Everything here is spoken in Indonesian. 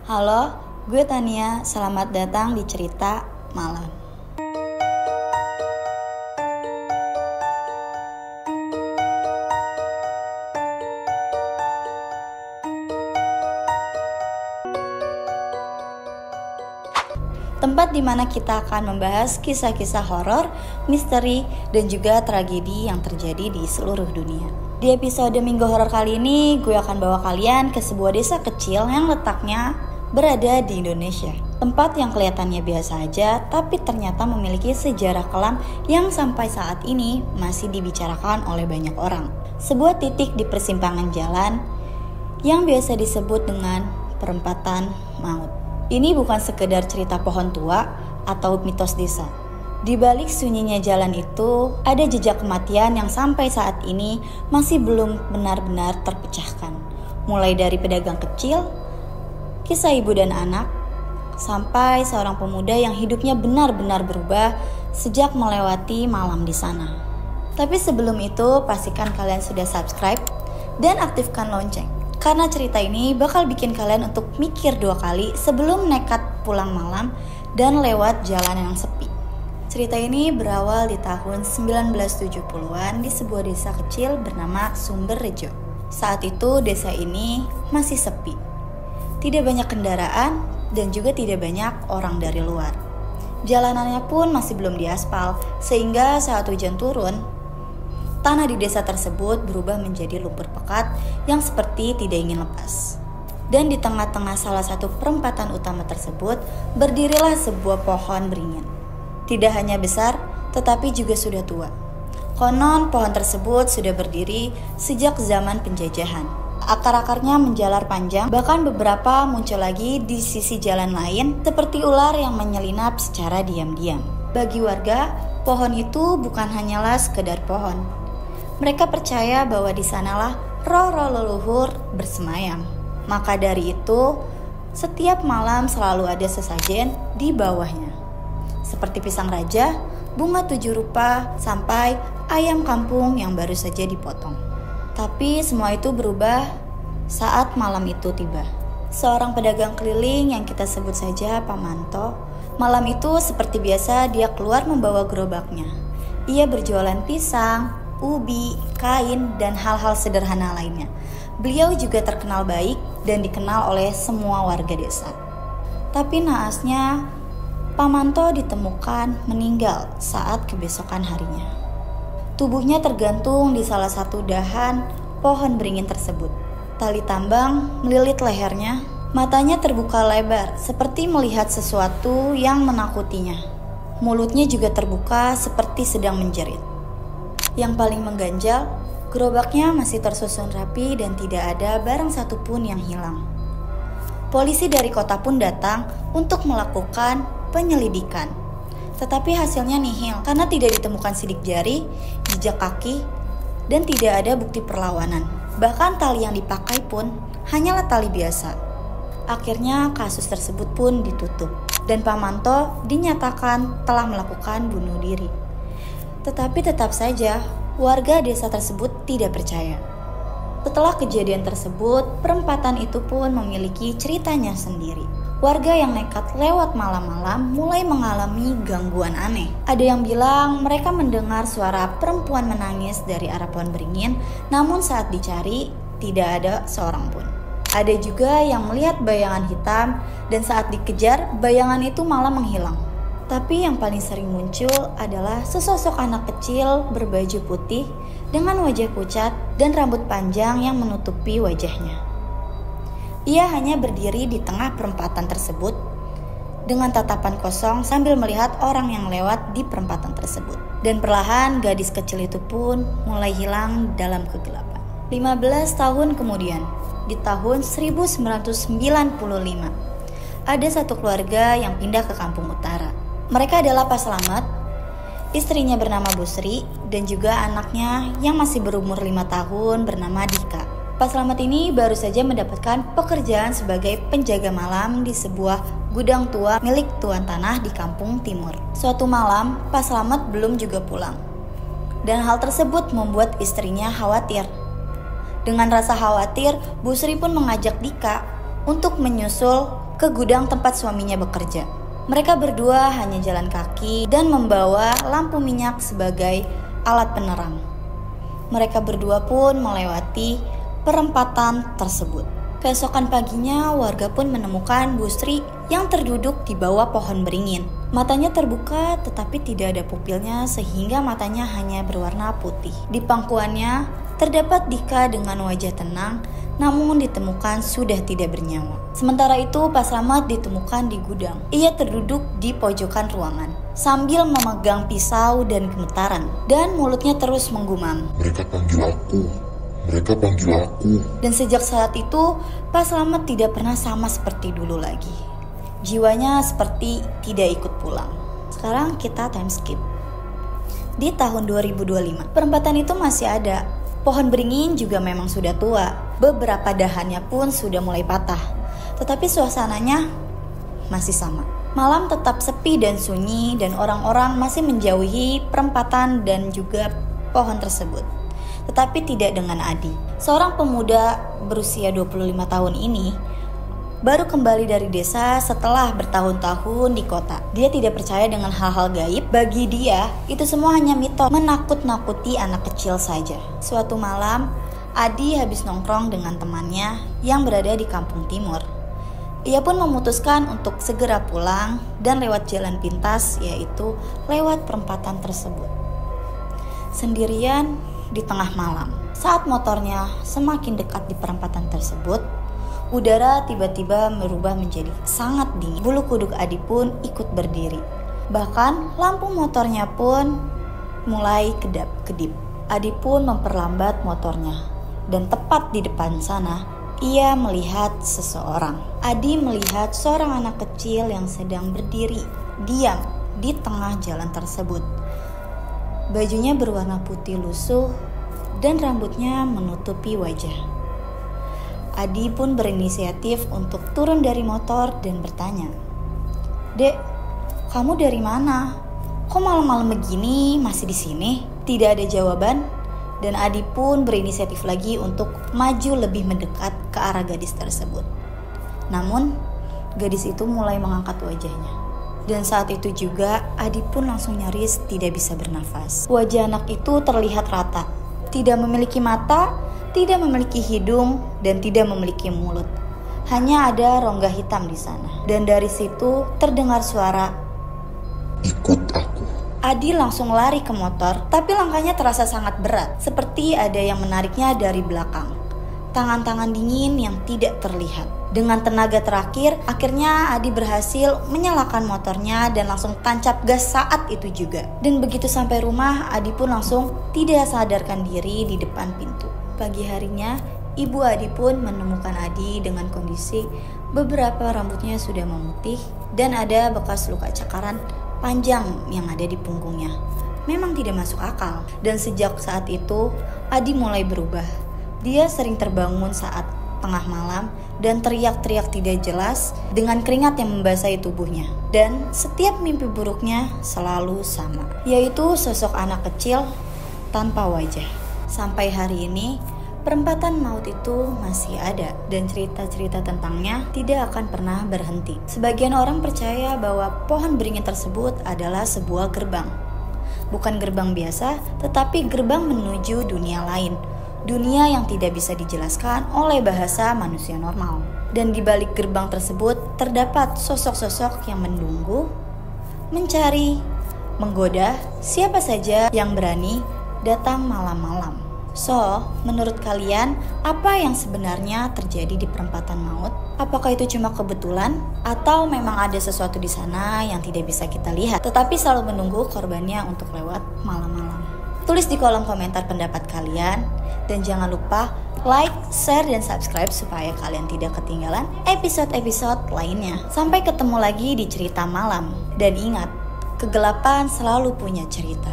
Halo, gue Tania. Selamat datang di Cerita Malam. Tempat di mana kita akan membahas kisah-kisah horor, misteri, dan juga tragedi yang terjadi di seluruh dunia. Di episode Minggu Horor kali ini, gue akan bawa kalian ke sebuah desa kecil yang letaknya berada di Indonesia. Tempat yang kelihatannya biasa aja, tapi ternyata memiliki sejarah kelam yang sampai saat ini masih dibicarakan oleh banyak orang. Sebuah titik di persimpangan jalan yang biasa disebut dengan perempatan maut. Ini bukan sekedar cerita pohon tua atau mitos desa. Di balik sunyinya jalan itu, ada jejak kematian yang sampai saat ini masih belum benar-benar terpecahkan. Mulai dari pedagang kecil, kisah ibu dan anak, sampai seorang pemuda yang hidupnya benar-benar berubah sejak melewati malam di sana. Tapi sebelum itu, pastikan kalian sudah subscribe dan aktifkan lonceng. Karena cerita ini bakal bikin kalian untuk mikir 2 kali sebelum nekat pulang malam dan lewat jalan yang sepi. Cerita ini berawal di tahun 1970-an di sebuah desa kecil bernama Sumberrejo. Saat itu desa ini masih sepi. Tidak banyak kendaraan dan juga tidak banyak orang dari luar. Jalanannya pun masih belum diaspal, sehingga saat hujan turun, tanah di desa tersebut berubah menjadi lumpur pekat yang seperti tidak ingin lepas. Dan di tengah-tengah salah satu perempatan utama tersebut, berdirilah sebuah pohon beringin. Tidak hanya besar, tetapi juga sudah tua. Konon pohon tersebut sudah berdiri sejak zaman penjajahan. Akar-akarnya menjalar panjang, bahkan beberapa muncul lagi di sisi jalan lain seperti ular yang menyelinap secara diam-diam. Bagi warga, pohon itu bukan hanyalah sekedar pohon. Mereka percaya bahwa di sanalah roh-roh leluhur bersemayam. Maka dari itu, setiap malam selalu ada sesajen di bawahnya. Seperti pisang raja, bunga 7 rupa, sampai ayam kampung yang baru saja dipotong. Tapi semua itu berubah saat malam itu tiba. Seorang pedagang keliling yang kita sebut saja Pak Manto, malam itu seperti biasa dia keluar membawa gerobaknya. Ia berjualan pisang, ubi, kain, dan hal-hal sederhana lainnya. Beliau juga terkenal baik dan dikenal oleh semua warga desa. Tapi naasnya, Pak Manto ditemukan meninggal saat kebesokan harinya. Tubuhnya tergantung di salah satu dahan pohon beringin tersebut. Tali tambang melilit lehernya, matanya terbuka lebar seperti melihat sesuatu yang menakutinya. Mulutnya juga terbuka seperti sedang menjerit. Yang paling mengganjal, gerobaknya masih tersusun rapi dan tidak ada barang satupun yang hilang. Polisi dari kota pun datang untuk melakukan penyelidikan. Tetapi hasilnya nihil karena tidak ditemukan sidik jari, jejak kaki, dan tidak ada bukti perlawanan. Bahkan tali yang dipakai pun hanyalah tali biasa. Akhirnya kasus tersebut pun ditutup dan Pak Manto dinyatakan telah melakukan bunuh diri. Tetapi tetap saja warga desa tersebut tidak percaya. Setelah kejadian tersebut, perempatan itu pun memiliki ceritanya sendiri. Warga yang nekat lewat malam-malam mulai mengalami gangguan aneh. Ada yang bilang mereka mendengar suara perempuan menangis dari arah pohon beringin, namun saat dicari tidak ada seorang pun. Ada juga yang melihat bayangan hitam dan saat dikejar bayangan itu malah menghilang. Tapi yang paling sering muncul adalah sesosok anak kecil berbaju putih dengan wajah pucat dan rambut panjang yang menutupi wajahnya. Ia hanya berdiri di tengah perempatan tersebut dengan tatapan kosong sambil melihat orang yang lewat di perempatan tersebut. Dan perlahan gadis kecil itu pun mulai hilang dalam kegelapan. 15 tahun kemudian, di tahun 1995, ada satu keluarga yang pindah ke kampung utara. Mereka adalah Pak Slamet, istrinya bernama Bu Sri, dan juga anaknya yang masih berumur 5 tahun bernama Dika. Pak Slamet ini baru saja mendapatkan pekerjaan sebagai penjaga malam di sebuah gudang tua milik tuan tanah di kampung timur. Suatu malam, Pak Slamet belum juga pulang. Dan hal tersebut membuat istrinya khawatir. Dengan rasa khawatir, Bu Sri pun mengajak Dika untuk menyusul ke gudang tempat suaminya bekerja. Mereka berdua hanya jalan kaki dan membawa lampu minyak sebagai alat penerang. Mereka berdua pun melewati perempatan tersebut. Keesokan paginya, warga pun menemukan Bu Sri yang terduduk di bawah pohon beringin. Matanya terbuka tetapi tidak ada pupilnya sehingga matanya hanya berwarna putih. Di pangkuannya terdapat Dika dengan wajah tenang, namun ditemukan sudah tidak bernyawa. Sementara itu, Pak Slamet ditemukan di gudang. Ia terduduk di pojokan ruangan sambil memegang pisau dan gemetaran, dan mulutnya terus menggumam. Mereka panggil aku. Dan sejak saat itu, Pak Slamet tidak pernah sama seperti dulu lagi. Jiwanya seperti tidak ikut pulang. Sekarang kita time skip. Di tahun 2025, perempatan itu masih ada. Pohon beringin juga memang sudah tua. Beberapa dahannya pun sudah mulai patah. Tetapi suasananya masih sama. Malam tetap sepi dan sunyi dan orang-orang masih menjauhi perempatan dan juga pohon tersebut. Tetapi tidak dengan Adi. Seorang pemuda berusia 25 tahun ini baru kembali dari desa setelah bertahun-tahun di kota. Dia tidak percaya dengan hal-hal gaib. Bagi dia, itu semua hanya mitos, menakut-nakuti anak kecil saja. Suatu malam, Adi habis nongkrong dengan temannya yang berada di kampung timur. Ia pun memutuskan untuk segera pulang dan lewat jalan pintas, yaitu lewat perempatan tersebut. Sendirian di tengah malam. Saat motornya semakin dekat di perempatan tersebut, udara tiba-tiba berubah menjadi sangat dingin. Bulu kuduk Adi pun ikut berdiri. Bahkan lampu motornya pun mulai kedap-kedip. Adi pun memperlambat motornya. Dan tepat di depan sana, ia melihat seseorang. Adi melihat seorang anak kecil yang sedang berdiri, diam di tengah jalan tersebut. Bajunya berwarna putih lusuh dan rambutnya menutupi wajah. Adi pun berinisiatif untuk turun dari motor dan bertanya, "Dek, kamu dari mana? Kok malam-malam begini masih di sini?" Tidak ada jawaban dan Adi pun berinisiatif lagi untuk maju lebih mendekat ke arah gadis tersebut. Namun, gadis itu mulai mengangkat wajahnya. Dan saat itu juga Adi pun langsung nyaris tidak bisa bernafas. Wajah anak itu terlihat rata, tidak memiliki mata, tidak memiliki hidung, dan tidak memiliki mulut. Hanya ada rongga hitam di sana. Dan dari situ terdengar suara, "Ikut aku." Adi langsung lari ke motor, tapi langkahnya terasa sangat berat, seperti ada yang menariknya dari belakang. Tangan-tangan dingin yang tidak terlihat. Dengan tenaga terakhir, akhirnya Adi berhasil menyalakan motornya dan langsung tancap gas saat itu juga. Dan begitu sampai rumah, Adi pun langsung tidak sadarkan diri di depan pintu. Pagi harinya, ibu Adi pun menemukan Adi dengan kondisi beberapa rambutnya sudah memutih dan ada bekas luka cakaran panjang yang ada di punggungnya. Memang tidak masuk akal. Dan sejak saat itu, Adi mulai berubah. Dia sering terbangun saat tengah malam dan teriak-teriak tidak jelas dengan keringat yang membasahi tubuhnya. Dan setiap mimpi buruknya selalu sama, yaitu sosok anak kecil tanpa wajah. Sampai hari ini, perempatan maut itu masih ada dan cerita-cerita tentangnya tidak akan pernah berhenti. Sebagian orang percaya bahwa pohon beringin tersebut adalah sebuah gerbang. Bukan gerbang biasa, tetapi gerbang menuju dunia lain. Dunia yang tidak bisa dijelaskan oleh bahasa manusia normal. Dan di balik gerbang tersebut terdapat sosok-sosok yang menunggu, mencari, menggoda siapa saja yang berani datang malam-malam. So, menurut kalian, apa yang sebenarnya terjadi di perempatan maut? Apakah itu cuma kebetulan? Atau memang ada sesuatu di sana yang tidak bisa kita lihat, tetapi selalu menunggu korbannya untuk lewat malam-malam? Tulis di kolom komentar pendapat kalian. Dan jangan lupa like, share, dan subscribe supaya kalian tidak ketinggalan episode-episode lainnya. Sampai ketemu lagi di cerita malam. Dan ingat, kegelapan selalu punya cerita.